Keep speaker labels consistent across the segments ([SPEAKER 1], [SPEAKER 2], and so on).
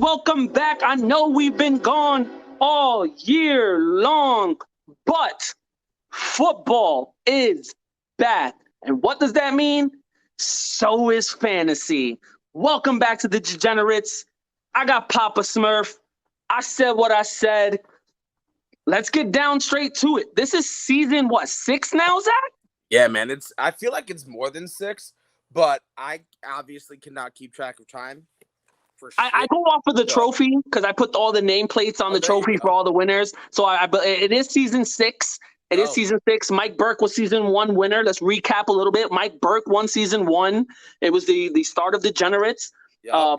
[SPEAKER 1] welcome back. I know we've been gone all year long, but football is back. And what does that mean? So is fantasy. Welcome back to the Degenerates. I got Papa Smurf. I said what I said. Let's get down straight to it. This is season, 6 now, Zach?
[SPEAKER 2] Yeah, man. I feel like it's more than 6, but I obviously cannot keep track of time.
[SPEAKER 1] I go off of the trophy because I put all the nameplates on the trophy for all the winners. So it is season 6. It is season 6. Mike Burke was season 1 winner. Let's recap a little bit. Mike Burke won season 1. It was the start of Degenerates.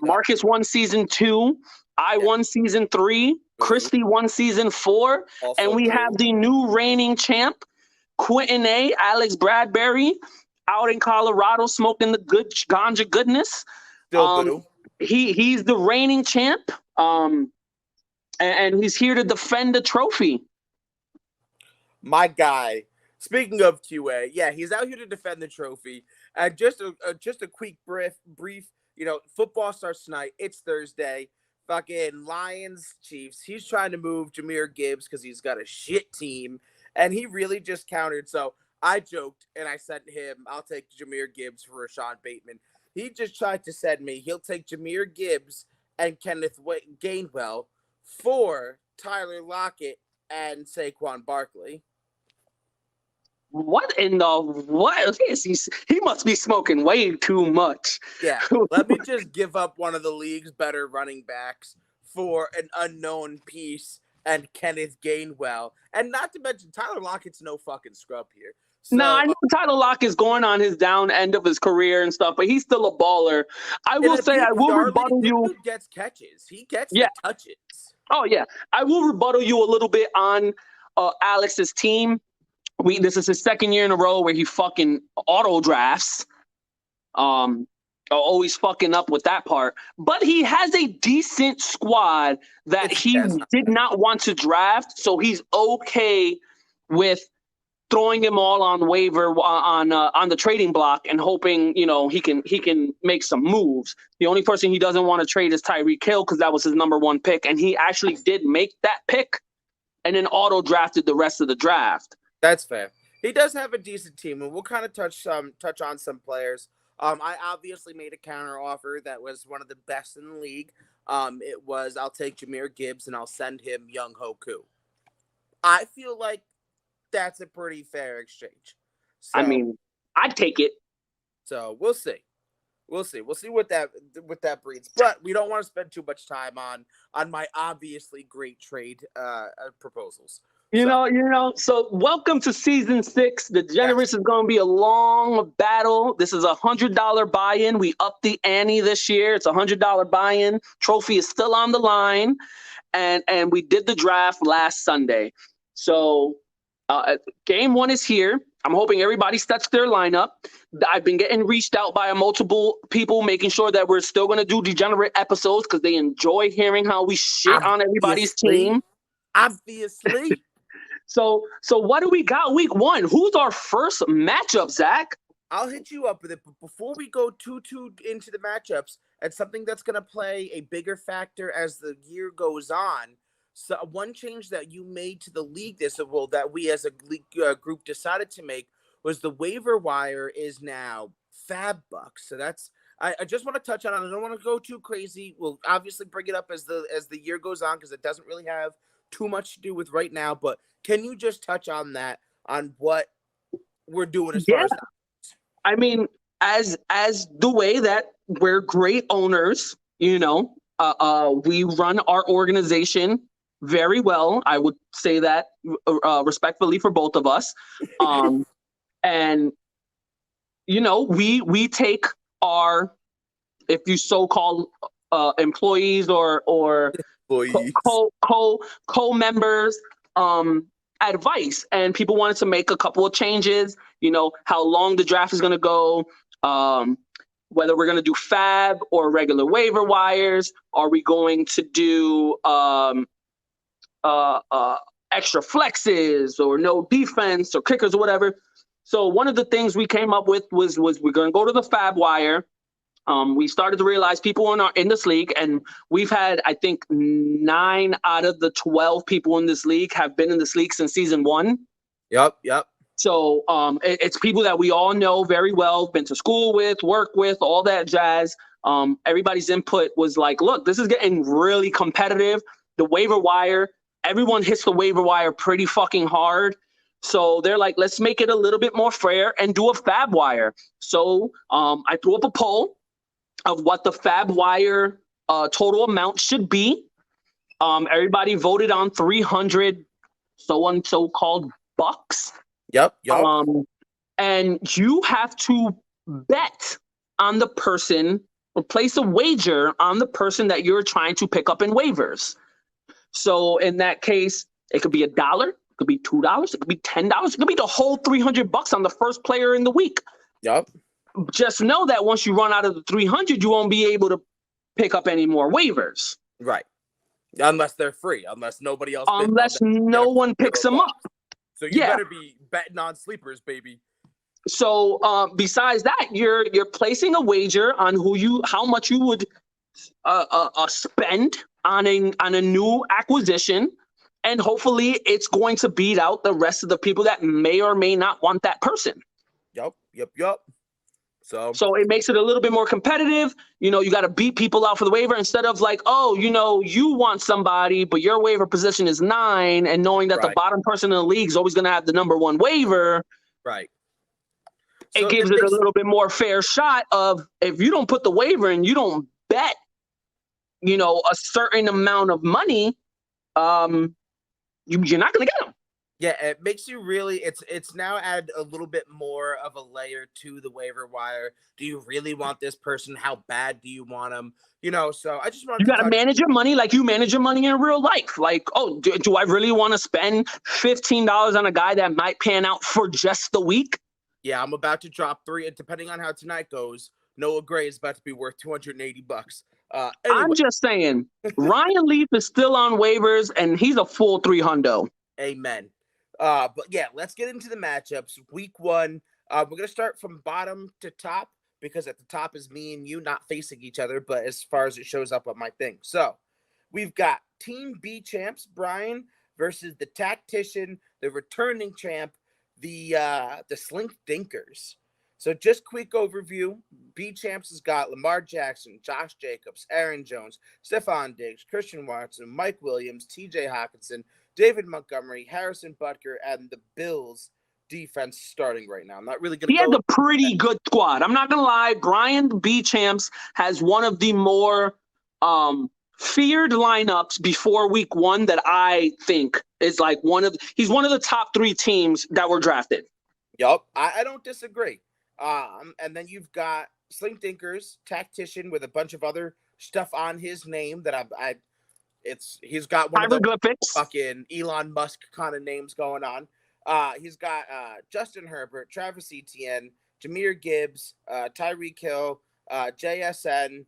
[SPEAKER 1] Marcus won season 2. I won season 3. Christy won season 4. Also and we have the new reigning champ, Quentin A. Alex Bradbury, out in Colorado smoking the good ganja goodness.
[SPEAKER 2] Still good.
[SPEAKER 1] He's the reigning champ, and he's here to defend the trophy.
[SPEAKER 2] My guy. Speaking of QA, yeah, he's out here to defend the trophy. And just a quick brief. You know, football starts tonight. It's Thursday. Fucking Lions, Chiefs. He's trying to move Jahmyr Gibbs because he's got a shit team, and he really just countered. So I joked and I said to him, "I'll take Jahmyr Gibbs for Rashad Bateman." He just tried to send me. He'll take Jahmyr Gibbs and Kenneth Gainwell for Tyler Lockett and Saquon Barkley.
[SPEAKER 1] What in the what is he? He must be smoking way too much.
[SPEAKER 2] Yeah, let me just give up one of the league's better running backs for an unknown piece and Kenneth Gainwell. And not to mention, Tyler Lockett's no fucking scrub here. So,
[SPEAKER 1] no, I know Tyler Lockett is going on his down end of his career and stuff, but he's still a baller. I will say I will rebuttal you.
[SPEAKER 2] He gets catches. He gets the touches.
[SPEAKER 1] Oh, yeah. I will rebuttal you a little bit on Alex's team. This is his second year in a row where he fucking auto drafts. Always fucking up with that part. But he has a decent squad that he did not want to draft, so he's okay with throwing him all on waiver on the trading block and hoping, you know, he can make some moves. The only person he doesn't want to trade is Tyreek Hill because that was his number 1 pick, and he actually did make that pick and then auto drafted the rest of the draft.
[SPEAKER 2] That's fair. He does have a decent team, and we'll kind of touch on some players. I obviously made a counter offer that was one of the best in the league. It was I'll take Jahmyr Gibbs and I'll send him Young Hoku. I feel like that's a pretty fair exchange. So,
[SPEAKER 1] I mean, I'd take it.
[SPEAKER 2] So we'll see. We'll see what that breeds. But we don't want to spend too much time on my obviously great trade proposals.
[SPEAKER 1] You know. So welcome to season 6. The Degenerates is going to be a long battle. This is $100 buy-in. We upped the ante this year. It's $100 buy-in. Trophy is still on the line, and we did the draft last Sunday. So game 1 is here. I'm hoping everybody sets their lineup. I've been getting reached out by multiple people, making sure that we're still going to do Degenerate episodes because they enjoy hearing how we shit on everybody's team.
[SPEAKER 2] Obviously.
[SPEAKER 1] So what do we got week 1? Who's our first matchup, Zach?
[SPEAKER 2] I'll hit you up with it, but before we go too into the matchups, it's something that's going to play a bigger factor as the year goes on. So one change that you made to the league that we as a league group decided to make was the waiver wire is now Fab Bucks. So that's I just want to touch on it. I don't want to go too crazy. We'll obviously bring it up as the year goes on because it doesn't really have too much to do with right now, but can you just touch on that, on what we're doing as far as that?
[SPEAKER 1] I mean, as the way that we're great owners, you know, we run our organization very well. I would say that respectfully for both of us. And, you know, we take our, if you so-called employees or co-members advice, and people wanted to make a couple of changes, you know, how long the draft is going to go, whether we're going to do fab or regular waiver wires. Are we going to do extra flexes or no defense or kickers or whatever? So one of the things we came up with was we're going to go to the fab wire. We started to realize people in this league, and we've had, I think, 9 out of the 12 people in this league have been in this league since season 1.
[SPEAKER 2] Yep.
[SPEAKER 1] So it's people that we all know very well, been to school with, work with, all that jazz. Everybody's input was like, look, this is getting really competitive. The waiver wire, everyone hits the waiver wire pretty fucking hard. So they're like, let's make it a little bit more fair and do a fab wire. So I threw up a poll of what the fab wire total amount should be. Everybody voted on 300 so-called bucks.
[SPEAKER 2] Yep.
[SPEAKER 1] And you have to bet on the person or place a wager on the person that you're trying to pick up in waivers. So in that case, it could be $1, it could be $2, it could be $10, it could be the whole $300 on the first player in the week.
[SPEAKER 2] Yep.
[SPEAKER 1] Just know that once you run out of the 300, you won't be able to pick up any more waivers.
[SPEAKER 2] Right. Unless they're free, unless nobody else.
[SPEAKER 1] Unless no one picks them up.
[SPEAKER 2] So you better be betting on sleepers, baby.
[SPEAKER 1] So besides that, you're placing a wager on how much you would spend on a new acquisition, and hopefully it's going to beat out the rest of the people that may or may not want that person.
[SPEAKER 2] Yep.
[SPEAKER 1] So it makes it a little bit more competitive. You got to beat people out for the waiver instead of like, you want somebody, but your waiver position is 9, and knowing that the bottom person in the league is always going to have the number 1 waiver.
[SPEAKER 2] Right.
[SPEAKER 1] It gives it a little bit more fair shot of, if you don't put the waiver in, you don't bet, a certain amount of money, you're not going to get them.
[SPEAKER 2] Yeah, it makes you really, it's now add a little bit more of a layer to the waiver wire. Do you really want this person? How bad do you want them? So I just want
[SPEAKER 1] you got to manage your money like you manage your money in real life. Like, do I really want to spend $15 on a guy that might pan out for just the week?
[SPEAKER 2] Yeah, I'm about to drop 3, and depending on how tonight goes, Noah Gray is about to be worth $280. Anyway.
[SPEAKER 1] I'm just saying, Ryan Leaf is still on waivers, and he's a full 300.
[SPEAKER 2] Amen. But yeah, let's get into the matchups. Week 1, we're going to start from bottom to top, because at the top is me and you not facing each other, but as far as it shows up on my thing. So we've got Team B champs, Brian, versus the Tactician, the returning champ, the Slink Dinkers. So just quick overview. B champs has got Lamar Jackson, Josh Jacobs, Aaron Jones, Stephon Diggs, Christian Watson, Mike Williams, TJ Hawkinson, David Montgomery, Harrison Butker, and the Bills defense starting right now. I'm not really going to.
[SPEAKER 1] He has a pretty good squad. I'm not going to lie. Brian B champs has one of the more feared lineups before week 1 that I think is like he's one of the top 3 teams that were drafted.
[SPEAKER 2] Yup, I don't disagree. And then you've got Slink Dinkers, Tactician, with a bunch of other stuff on his name that he's got one of the fucking Elon Musk kind of names going on. He's got Justin Herbert, Travis Etienne, Jahmyr Gibbs, Tyreek Hill, JSN,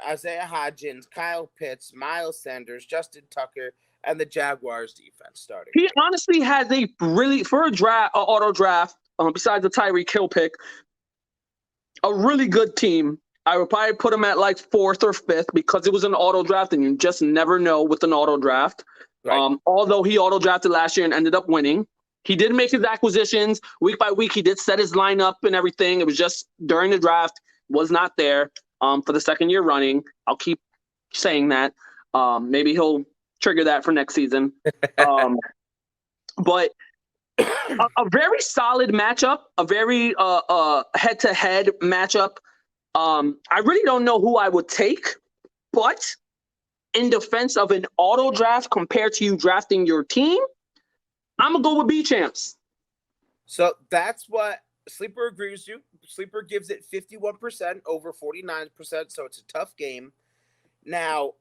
[SPEAKER 2] Isaiah Hodgins, Kyle Pitts, Miles Sanders, Justin Tucker, and the Jaguars defense starting.
[SPEAKER 1] He honestly has a really, for a auto draft, besides the Tyreek Hill pick, a really good team. I would probably put him at like 4th or 5th because it was an auto draft, and you just never know with an auto draft. Right. Although he auto drafted last year and ended up winning. He did make his acquisitions week by week. He did set his lineup and everything. It was just during the draft, was not there for the 2nd year running. I'll keep saying that. Maybe he'll trigger that for next season. But a very solid matchup, a very head-to-head matchup. I really don't know who I would take, but in defense of an auto draft compared to you drafting your team, I'm going to go with B champs.
[SPEAKER 2] So that's what Sleeper agrees with you. Sleeper gives it 51% over 49%, so it's a tough game. Now,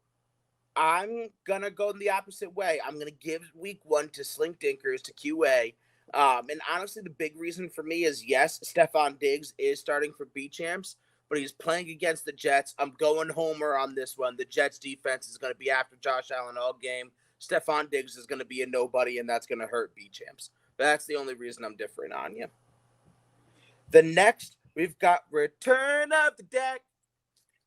[SPEAKER 2] I'm going to go in the opposite way. I'm going to give week 1 to Slink Dinkers, to QA. And honestly, the big reason for me is, yes, Stephon Diggs is starting for B champs, but he's playing against the Jets. I'm going homer on this one. The Jets defense is going to be after Josh Allen all game. Stephon Diggs is going to be a nobody, and that's going to hurt B champs. But that's the only reason I'm different on you. The next, we've got Return of the Deck.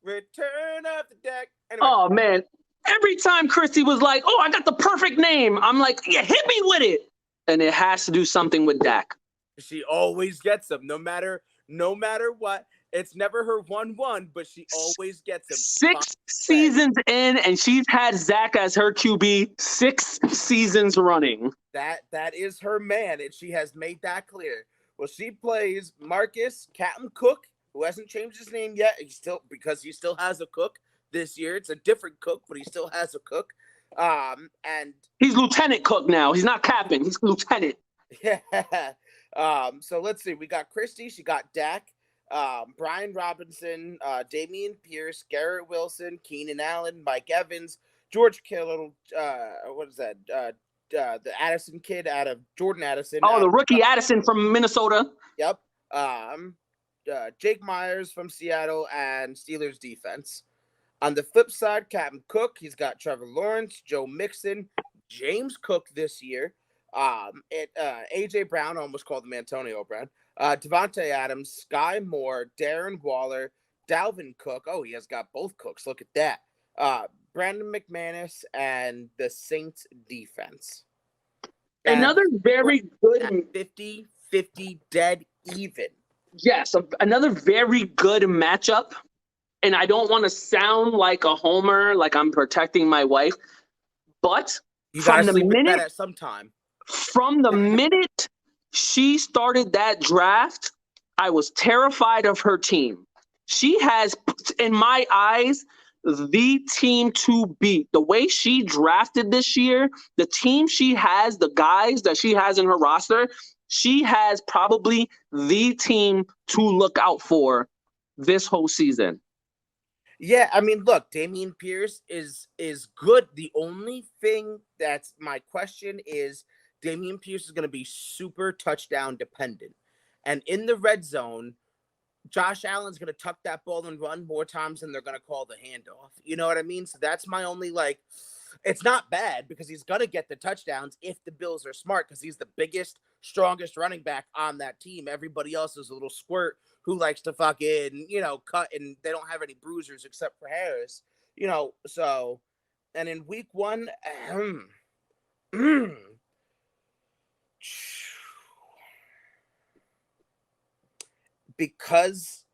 [SPEAKER 2] Return of the deck. Anyway.
[SPEAKER 1] Oh, man. Every time Christy was like, oh, I got the perfect name, I'm like, yeah, hit me with it. And it has to do something with Dak.
[SPEAKER 2] She always gets them, no matter what. It's never her 1-1, but she always gets them.
[SPEAKER 1] 6 seasons in, and she's had Zach as her QB 6 seasons running.
[SPEAKER 2] That is her man, and she has made that clear. Well, she plays Marcus Captain Cook, who hasn't changed his name yet. Because he still has a cook this year. It's a different cook, but he still has a cook. And
[SPEAKER 1] he's Lieutenant Cook now. He's not Captain. He's Lieutenant.
[SPEAKER 2] Yeah. So let's see. We got Christy. She got Dak. Brian Robinson, Damian Pierce, Garrett Wilson, Keenan Allen, Mike Evans, George Kittle, what is that? The Addison kid out of Jordan Addison.
[SPEAKER 1] Oh, the rookie Addison from Minnesota.
[SPEAKER 2] Yep. Jake Myers from Seattle and Steelers defense. On the flip side, Captain Cook, he's got Trevor Lawrence, Joe Mixon, James Cook this year. AJ Brown, almost called him Antonio Brown. Devontae Adams, Sky Moore, Darren Waller, Dalvin Cook. Oh, he has got both Cooks. Look at that. Brandon McManus and the Saints defense.
[SPEAKER 1] Another very good
[SPEAKER 2] 50-50 dead even.
[SPEAKER 1] Yes, another very good matchup. And I don't want to sound like a homer, like I'm protecting my wife, but
[SPEAKER 2] you from the minute at some time.
[SPEAKER 1] From the minute she started that draft, I was terrified of her team. She has, in my eyes, the team to beat. The way she drafted this year, the team she has, the guys that she has in her roster, she has probably the team to look out for this whole season.
[SPEAKER 2] Yeah, I mean, look, Damian Pierce is good. The only thing that's my question is Damian Pierce is going to be super touchdown dependent. And in the red zone, Josh Allen's going to tuck that ball and run more times than they're going to call the handoff. You know what I mean? So that's my only, it's not bad because he's going to get the touchdowns if the Bills are smart because he's the biggest, strongest running back on that team. Everybody else is a little squirt who likes to fucking, cut, and they don't have any bruisers except for Harris. So, and in week 1, because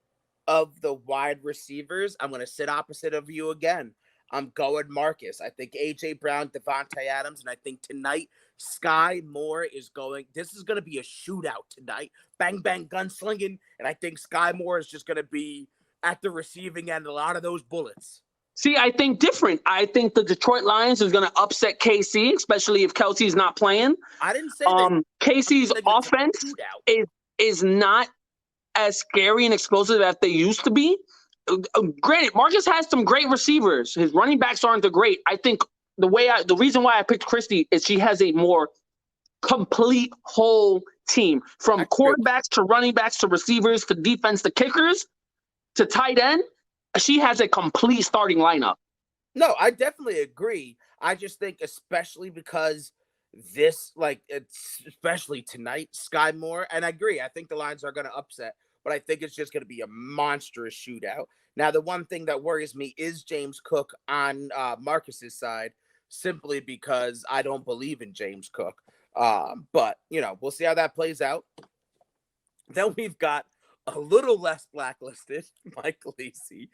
[SPEAKER 2] of the wide receivers, I'm going to sit opposite of you again. I'm going Marcus. I think A.J. Brown, Devontae Adams, and I think tonight Sky Moore is going. This is going to be a shootout tonight. Bang, bang, gunslinging. And I think Sky Moore is just going to be at the receiving end, a lot of those bullets.
[SPEAKER 1] See, I think different. I think the Detroit Lions is going to upset KC, especially if Kelsey's not playing.
[SPEAKER 2] I didn't say that.
[SPEAKER 1] KC's offense is not as scary and explosive as they used to be. Granted, Marcus has some great receivers. His running backs aren't the great. I think the reason why I picked Christy is she has a more complete whole team from quarterbacks to running backs to receivers to defense to kickers to tight end. She has a complete starting lineup.
[SPEAKER 2] No, I definitely agree. I just think especially because this, especially tonight, Sky Moore, and I agree. I think the Lions are going to upset. But I think it's just going to be a monstrous shootout. Now, the one thing that worries me is James Cook on Marcus's side, simply because I don't believe in James Cook. But, we'll see how that plays out. Then we've got a little less blacklisted Mike Lacey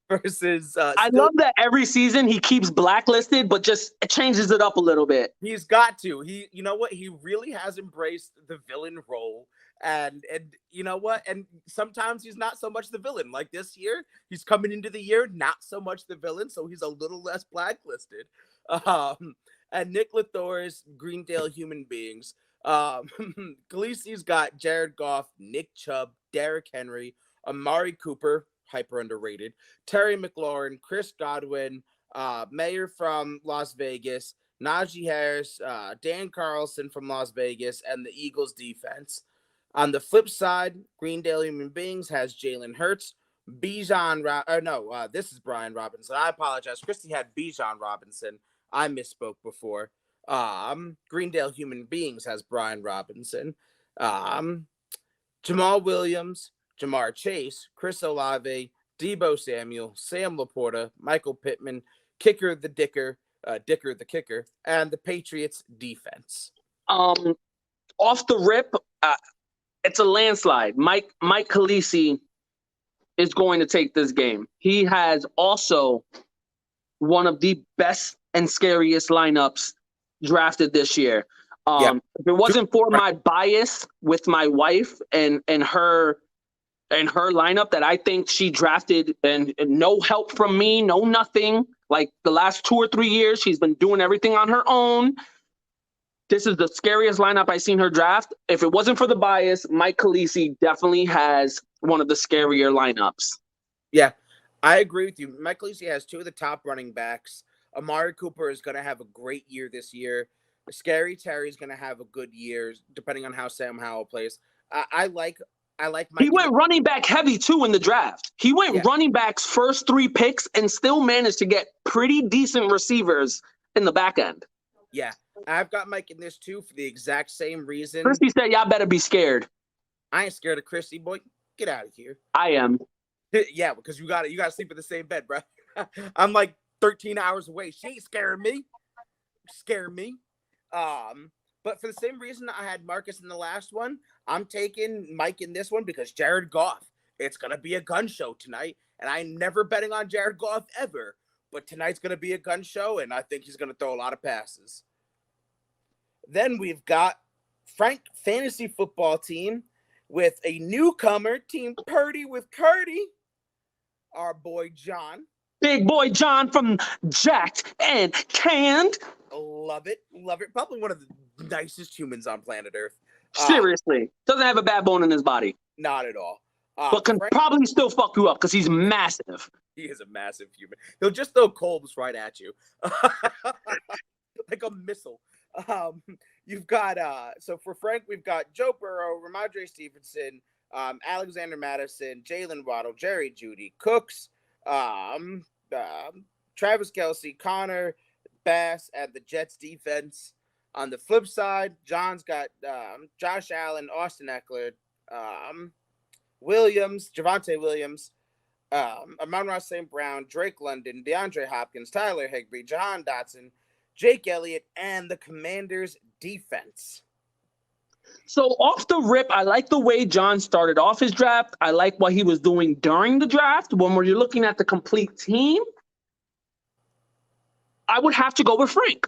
[SPEAKER 2] versus...
[SPEAKER 1] I love that every season he keeps blacklisted, but just changes it up a little bit.
[SPEAKER 2] He's got to. You know what? He really has embraced the villain role. And you know what? And sometimes he's not so much the villain. Like this year, he's coming into the year not so much the villain, so he's a little less blacklisted. And Nick Lathor's Greendale Human Beings. Khaleesi's got Jared Goff, Nick Chubb, Derrick Henry, Amari Cooper, hyper underrated, Terry McLaurin, Chris Godwin, Mayor from Las Vegas, Najee Harris, Dan Carlson from Las Vegas, and the Eagles defense. On the flip side, Greendale Human Beings has Jalen Hurts, this is Brian Robinson. I apologize. Christy had Bijan Robinson. I misspoke before. Greendale Human Beings has Brian Robinson. Jamal Williams, Jamar Chase, Chris Olave, Debo Samuel, Sam Laporta, Michael Pittman, Kicker the Dicker, Dicker the Kicker, and the Patriots defense.
[SPEAKER 1] Off the rip, it's a landslide. Mike Khaleesi is going to take this game. He has also one of the best and scariest lineups drafted this year. If it wasn't for my bias with my wife and her lineup that I think she drafted and no help from me, no nothing. Like the last 2 or 3 years, she's been doing everything on her own. This is the scariest lineup I've seen her draft. If it wasn't for the bias, Mike Khaleesi definitely has one of the scarier lineups.
[SPEAKER 2] Yeah, I agree with you. Mike Khaleesi has 2 of the top running backs. Amari Cooper is going to have a great year this year. Scary Terry is going to have a good year, depending on how Sam Howell plays. I like Mike.
[SPEAKER 1] He went running back heavy too in the draft. He went running backs first 3 picks and still managed to get pretty decent receivers in the back end.
[SPEAKER 2] Yeah, I've got Mike in this too for the exact same reason.
[SPEAKER 1] Christy said, "Y'all better be scared."
[SPEAKER 2] I ain't scared of Christy, boy. Get out of here.
[SPEAKER 1] I am.
[SPEAKER 2] Yeah, because you got to sleep in the same bed, bro. I'm like 13 hours away. She ain't scaring me. Scaring me. But for the same reason I had Marcus in the last one, I'm taking Mike in this one because Jared Goff. It's gonna be a gun show tonight, and I'm never betting on Jared Goff ever. But tonight's gonna be a gun show, and I think he's gonna throw a lot of passes. Then we've got Frank Fantasy Football Team with a newcomer, Team Purdy with Curdy. Our boy John.
[SPEAKER 1] Big boy John from Jacked and Canned.
[SPEAKER 2] Love it. Love it. Probably one of the nicest humans on planet Earth.
[SPEAKER 1] Seriously. Doesn't have a bad bone in his body.
[SPEAKER 2] Not at all.
[SPEAKER 1] But can probably still fuck you up because he's massive.
[SPEAKER 2] He is a massive human. He'll just throw Kolbs right at you. Like a missile. You've got, so for Frank, we've got Joe Burrow, Ramondre Stevenson, Alexander Madison, Jalen Waddle, Jerry Jeudy, Cooks, Travis Kelce, Connor, Bass, and the Jets defense. On the flip side, John's got Josh Allen, Austin Eckler, Javonte Williams, Amon-Ra St. Brown, Drake London, DeAndre Hopkins, Tyler Higbee, Jahan Dotson, Jake Elliott, and the Commanders defense.
[SPEAKER 1] So off the rip, I like the way John started off his draft. I like what he was doing during the draft. When you're looking at the complete team, I would have to go with Frank.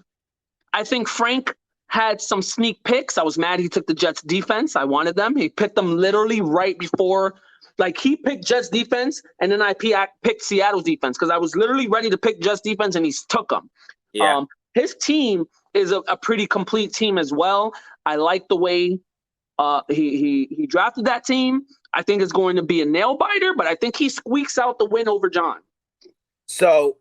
[SPEAKER 1] I think Frank had some sneak picks. I was mad he took the Jets defense. I wanted them. He picked them literally right before. Like, he picked Jets defense, and then I picked Seattle's defense because I was literally ready to pick Jets defense, and he took them.
[SPEAKER 2] Yeah.
[SPEAKER 1] His team is a pretty complete team as well. I like the way he drafted that team. I think it's going to be a nail biter, but I think he squeaks out the win over John.
[SPEAKER 2] So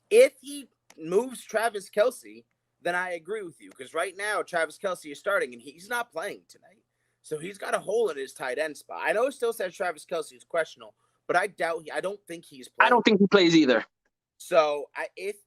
[SPEAKER 2] if he moves Travis Kelce, then I agree with you, because right now Travis Kelce is starting and he's not playing tonight. So he's got a hole in his tight end spot. I know it still says Travis Kelce is questionable, but I don't think he's playing.
[SPEAKER 1] I don't think he plays either.
[SPEAKER 2] So if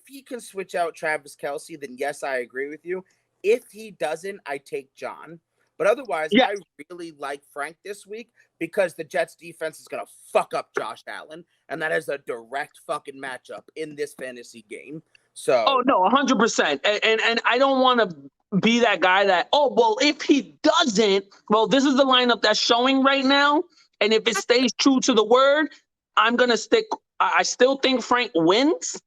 [SPEAKER 2] he can switch out Travis Kelce, then yes, I agree with you. If he doesn't, I take John. But otherwise, I really like Frank this week because the Jets defense is going to fuck up Josh Allen, and that is a direct fucking matchup in this fantasy game. So,
[SPEAKER 1] oh no, 100%. And I don't want to be that guy that, oh, well, if he doesn't, well, this is the lineup that's showing right now. And if it stays true to the word, I'm going to stick. I still think Frank wins.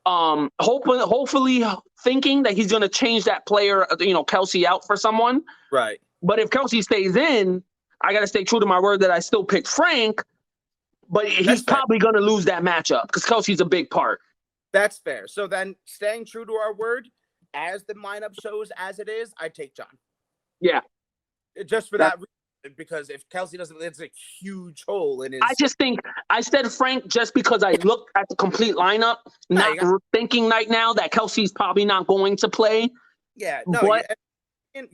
[SPEAKER 1] Hopefully thinking that he's going to change that player, Kelce out for someone.
[SPEAKER 2] Right.
[SPEAKER 1] But if Kelce stays in, I got to stay true to my word that I still pick Frank, but he's probably going to lose that matchup because Kelce's a big part.
[SPEAKER 2] That's fair. So then staying true to our word, as the lineup shows as it is, I take John.
[SPEAKER 1] Yeah.
[SPEAKER 2] Just for that reason. Because if Kelce doesn't, it's a huge hole in his.
[SPEAKER 1] I just think I said Frank just because I looked at the complete lineup, not thinking right now that Kelce's probably not going to play.
[SPEAKER 2] Yeah, no.
[SPEAKER 1] But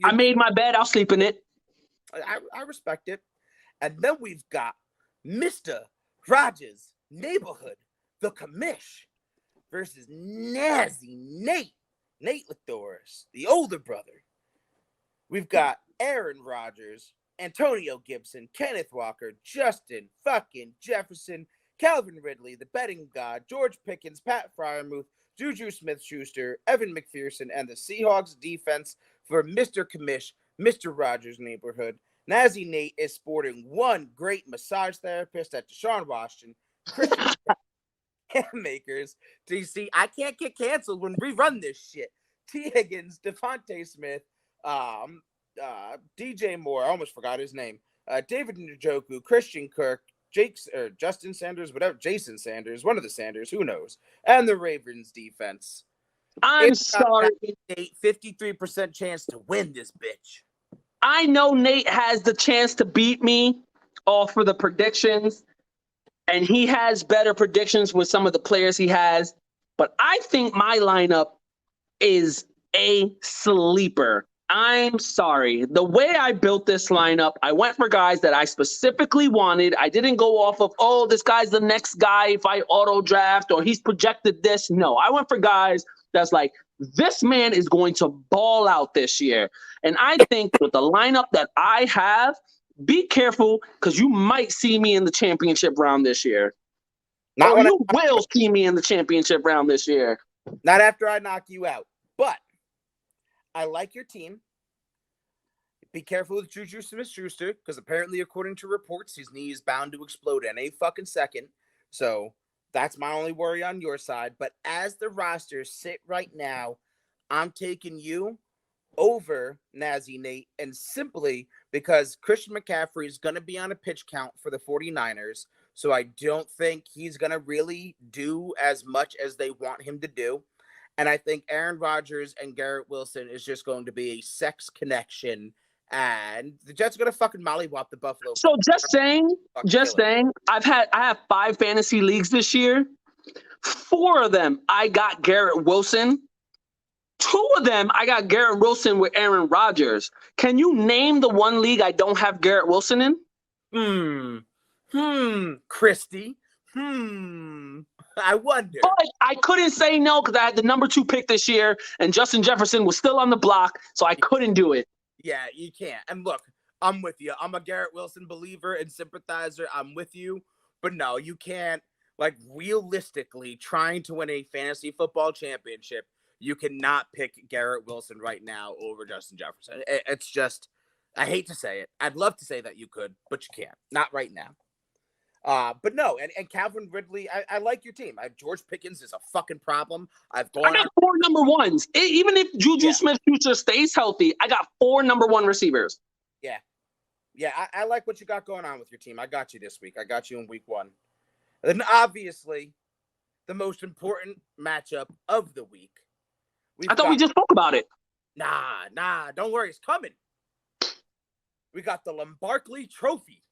[SPEAKER 1] I made my bed. I'll sleep in it.
[SPEAKER 2] I respect it. And then we've got Mr. Rogers' Neighborhood, the commish, versus Nazi Nate Lictoris, the older brother. We've got Aaron Rodgers, Antonio Gibson, Kenneth Walker, Justin fucking Jefferson, Calvin Ridley, the betting god, George Pickens, Pat Fryermuth, Juju Smith-Schuster, Evan McPherson, and the Seahawks defense for Mr. Commish, Mr. Rogers' neighborhood. Nazi Nate is sporting one great massage therapist at Deshaun Washington, Christian makers. DC, I can't get canceled when we run this shit. T. Higgins, Devontae Smith, DJ Moore, I almost forgot his name, David Njoku, Christian Kirk, Justin Sanders, whatever, Jason Sanders, one of the Sanders, who knows, and the Ravens defense.
[SPEAKER 1] I'm sorry.
[SPEAKER 2] 53% chance to win this bitch.
[SPEAKER 1] I know Nate has the chance to beat me all for the predictions, and he has better predictions with some of the players he has, but I think my lineup is a sleeper. I'm sorry. The way I built this lineup, I went for guys that I specifically wanted. I didn't go off of, oh, this guy's the next guy if I auto draft or he's projected this. No, I went for guys that's like, this man is going to ball out this year. And I think with the lineup that I have, be careful because you might see me in the championship round this year. Or you will see me in the championship round this year.
[SPEAKER 2] Not after I knock you out. But I like your team. Be careful with Juju Smith-Schuster because apparently, according to reports, his knee is bound to explode any fucking second. So that's my only worry on your side. But as the rosters sit right now, I'm taking you over Nazi Nate, and simply because Christian McCaffrey is going to be on a pitch count for the 49ers. So I don't think he's going to really do as much as they want him to do. And I think Aaron Rodgers and Garrett Wilson is just going to be a sex connection. And the Jets are going to fucking mollywop the Buffalo.
[SPEAKER 1] So just saying, I have 5 fantasy leagues this year. 4 of them, I got Garrett Wilson. 2 of them, I got Garrett Wilson with Aaron Rodgers. Can you name the one league I don't have Garrett Wilson in?
[SPEAKER 2] Christy. I wonder.
[SPEAKER 1] But I couldn't say no because I had the number 2 pick this year, and Justin Jefferson was still on the block, so I couldn't do it.
[SPEAKER 2] Yeah, you can't. And look, I'm with you. I'm a Garrett Wilson believer and sympathizer. I'm with you. But no, you can't. Like, realistically, trying to win a fantasy football championship, you cannot pick Garrett Wilson right now over Justin Jefferson. It's just, I hate to say it. I'd love to say that you could, but you can't. Not right now. But no, and Calvin Ridley, I like your team. George Pickens is a fucking problem. I got
[SPEAKER 1] 4 number ones. Even if Juju Smith-Schuster stays healthy, I got 4 number 1 receivers.
[SPEAKER 2] Yeah. Yeah, I like what you got going on with your team. I got you this week. I got you in week 1. And then obviously, the most important matchup of the week.
[SPEAKER 1] I thought we just spoke about it.
[SPEAKER 2] Nah. Don't worry. It's coming. We got the Lombardi Trophy.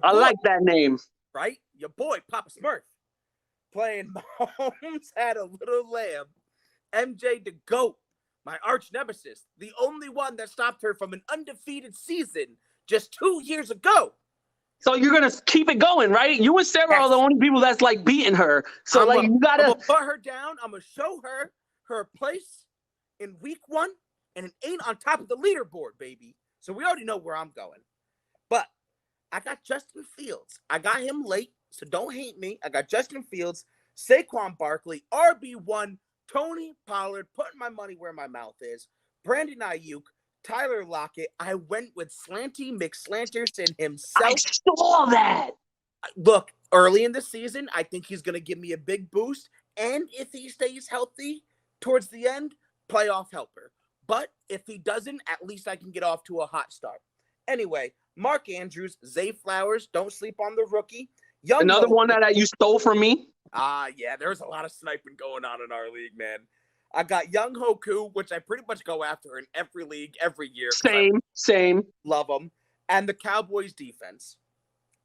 [SPEAKER 1] I like that name.
[SPEAKER 2] Right? Your boy, Papa Smurf, playing Mahomes had a little lamb. MJ the GOAT, my arch nemesis, the only one that stopped her from an undefeated season just 2 years ago.
[SPEAKER 1] So you're going to keep it going, right? You and Sarah are the only people that's, like, beating her. So, you got to...
[SPEAKER 2] I'm going to put her down. I'm going to show her place in week 1, and it ain't on top of the leaderboard, baby. So we already know where I'm going. But I got Justin Fields. I got him late, so don't hate me. I got Justin Fields, Saquon Barkley, RB1, Tony Pollard, putting my money where my mouth is, Brandon Ayuk, Tyler Lockett. I went with Slanty McSlanterson himself.
[SPEAKER 1] I saw that.
[SPEAKER 2] Look, early in the season, I think he's going to give me a big boost. And if he stays healthy towards the end, playoff helper. But if he doesn't, at least I can get off to a hot start. Anyway, Mark Andrews, Zay Flowers, don't sleep on the rookie.
[SPEAKER 1] Another one that you stole from me.
[SPEAKER 2] Yeah, there's a lot of sniping going on in our league, man. I got Young Hoku, which I pretty much go after in every league every year.
[SPEAKER 1] Same.
[SPEAKER 2] Love them. And the Cowboys defense.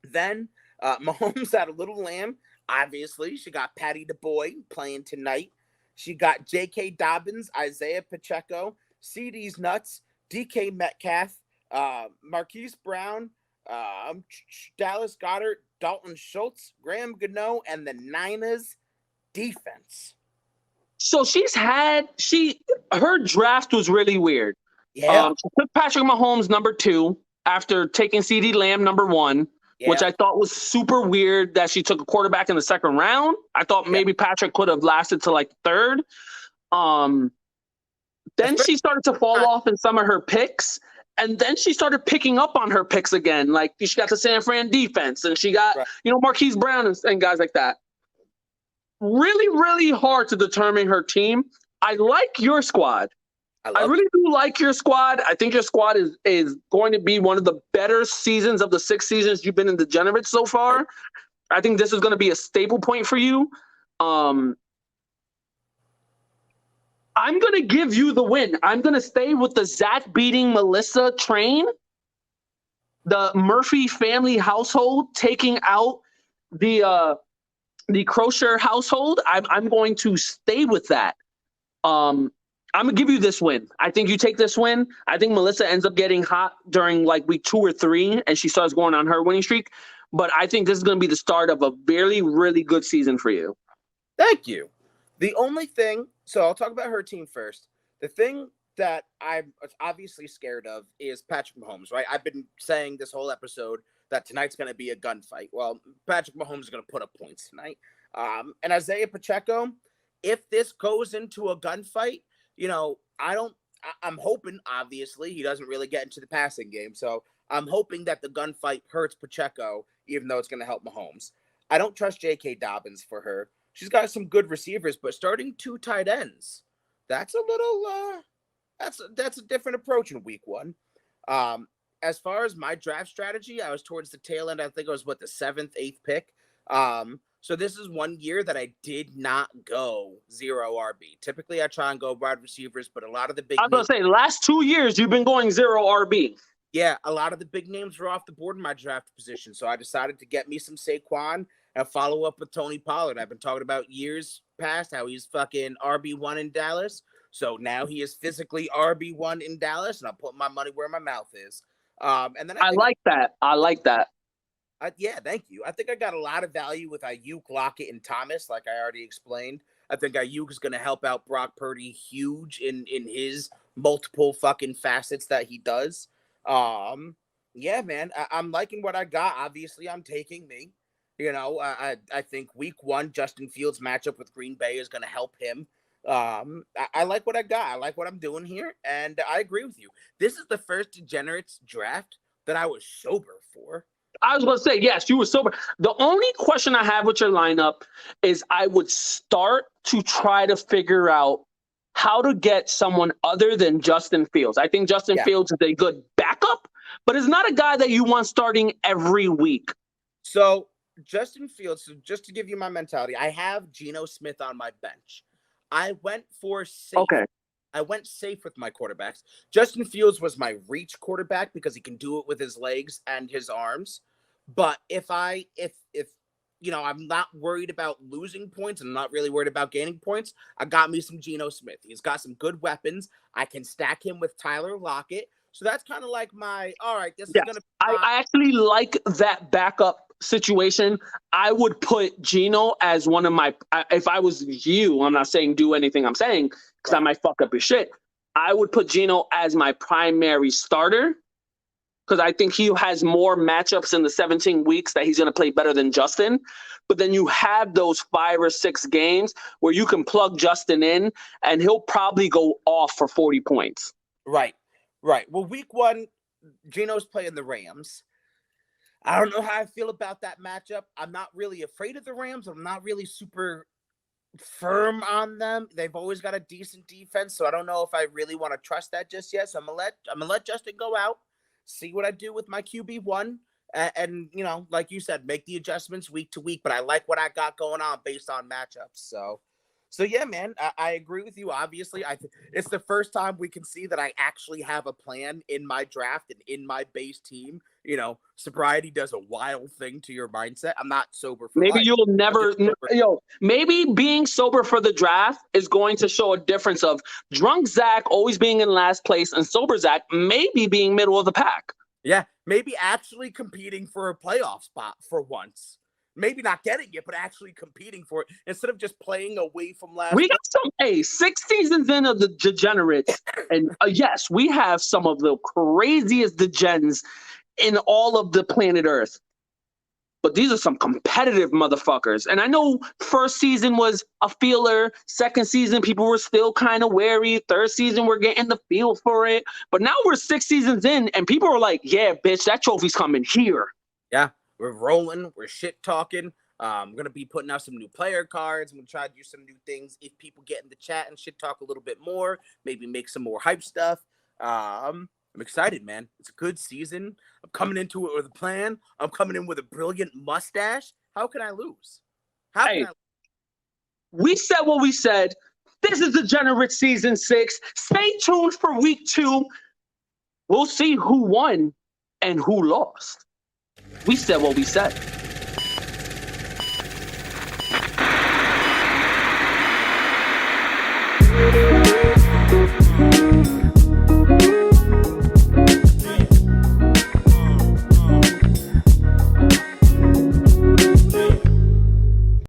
[SPEAKER 2] Then Mahomes had a little lamb. Obviously, she got Patty the Boy playing tonight. She got J.K. Dobbins, Isaiah Pacheco, CD's Nuts, DK Metcalf, Marquise Brown, Dallas Goedert, Dalton Schultz, Graham Gano, and the Niners defense.
[SPEAKER 1] So her draft was really weird.
[SPEAKER 2] Yeah.
[SPEAKER 1] She took Patrick Mahomes number 2, after taking CeeDee Lamb #1, which I thought was super weird that she took a quarterback in the second round. I thought maybe Patrick could have lasted to like third. Then she started to fall off in some of her picks. And then she started picking up on her picks again. Like she got the San Fran defense and she got, Marquise Brown and guys like that. Really, really hard to determine her team. I like your squad. I really do like your squad. I think your squad is going to be one of the better seasons of the 6 seasons you've been in Degenerates so far. I think this is going to be a staple point for you. I'm going to give you the win. I'm going to stay with the Zach beating Melissa train. The Murphy family household taking out the Crochet household. I'm going to stay with that. I'm going to give you this win. I think you take this win. I think Melissa ends up getting hot during like week 2 or 3, and she starts going on her winning streak. But I think this is going to be the start of a really, really good season for you.
[SPEAKER 2] Thank you. The only thing, so I'll talk about her team first. The thing that I'm obviously scared of is Patrick Mahomes, right? I've been saying this whole episode that tonight's going to be a gunfight. Well, Patrick Mahomes is going to put up points tonight. And Isaiah Pacheco, if this goes into a gunfight, I'm hoping, obviously, he doesn't really get into the passing game. So I'm hoping that the gunfight hurts Pacheco, even though it's going to help Mahomes. I don't trust J.K. Dobbins for her. She's got some good receivers, but starting 2 tight ends, that's a little that's a different approach in week 1. As far as my draft strategy, I was towards the tail end. I think it was the 7th, 8th pick. So this is one year that I did not go 0 RB. Typically, I try and go wide receivers, but a lot of the big.
[SPEAKER 1] I was going to say, the last 2 years you've been going 0 RB.
[SPEAKER 2] Yeah, a lot of the big names were off the board in my draft position, so I decided to get me some Saquon and follow up with Tony Pollard. I've been talking about years past how he's fucking RB1 in Dallas. So now he is physically RB1 in Dallas, and I'm putting my money where my mouth is. And then I
[SPEAKER 1] like that.
[SPEAKER 2] Yeah, thank you. I think I got a lot of value with Ayuk, Lockett, and Thomas, like I already explained. I think Ayuk is going to help out Brock Purdy huge in his multiple fucking facets that he does. Yeah, man, I'm liking what I got. Obviously, I'm taking me. I think week 1 Justin Fields matchup with Green Bay is going to help him. I like what I got. I like what I'm doing here, and I agree with you. This is the first Degenerates draft that I was sober for.
[SPEAKER 1] I was going to say, yes, you were sober. The only question I have with your lineup is I would start to try to figure out how to get someone other than Justin Fields. I think Justin Fields is a good backup, but it's not a guy that you want starting every week.
[SPEAKER 2] So Justin Fields, so just to give you my mentality, I have Geno Smith on my bench. I went for safe.
[SPEAKER 1] Okay.
[SPEAKER 2] I went safe with my quarterbacks. Justin Fields was my reach quarterback because he can do it with his legs and his arms. But if I'm not worried about losing points and I'm not really worried about gaining points, I got me some Geno Smith. He's got some good weapons. I can stack him with Tyler Lockett. So that's kind of like all right, this is going to be
[SPEAKER 1] I actually like that backup situation. I would put Geno as one of my, if I was you, I'm not saying do anything I'm saying because I might fuck up your shit. I would put Geno as my primary starter because I think he has more matchups in the 17 weeks that he's going to play better than Justin. But then you have those 5 or 6 games where you can plug Justin in and he'll probably go off for 40 points.
[SPEAKER 2] Right. Well, week 1, Geno's playing the Rams. I don't know how I feel about that matchup. I'm not really afraid of the Rams. I'm not really super firm on them. They've always got a decent defense, so I don't know if I really want to trust that just yet. So I'm gonna let Justin go out, see what I do with my QB1, and like you said, make the adjustments week to week. But I like what I got going on based on matchups. So yeah, man, I agree with you. Obviously, it's the first time we can see that I actually have a plan in my draft and in my base team. Sobriety does a wild thing to your mindset. I'm not sober for
[SPEAKER 1] maybe
[SPEAKER 2] life.
[SPEAKER 1] You'll never, maybe being sober for the draft is going to show a difference of drunk Zach always being in last place and sober Zach maybe being middle of the pack.
[SPEAKER 2] Yeah, maybe actually competing for a playoff spot for once. maybe not getting it, but actually competing for it instead of just playing away from last.
[SPEAKER 1] We got some 6 seasons in of the Degenerates, and yes, we have some of the craziest degens in all of the planet Earth. But these are some competitive motherfuckers. And I know first season was a feeler. Second season, people were still kind of wary. Third season, we're getting the feel for it. But now we're 6 seasons in, and people are like, yeah, bitch, that trophy's coming here.
[SPEAKER 2] Yeah, we're rolling. We're shit talking. I'm going to be putting out some new player cards. I'm going to try to do some new things. If people get in the chat and shit talk a little bit more, maybe make some more hype stuff. I'm excited, man. It's a good season. I'm coming into it with a plan. I'm coming in with a brilliant mustache. How can I lose?
[SPEAKER 1] We said what we said. This is Degenerate Season 6. Stay tuned for Week 2. We'll see who won and who lost. We said what we said.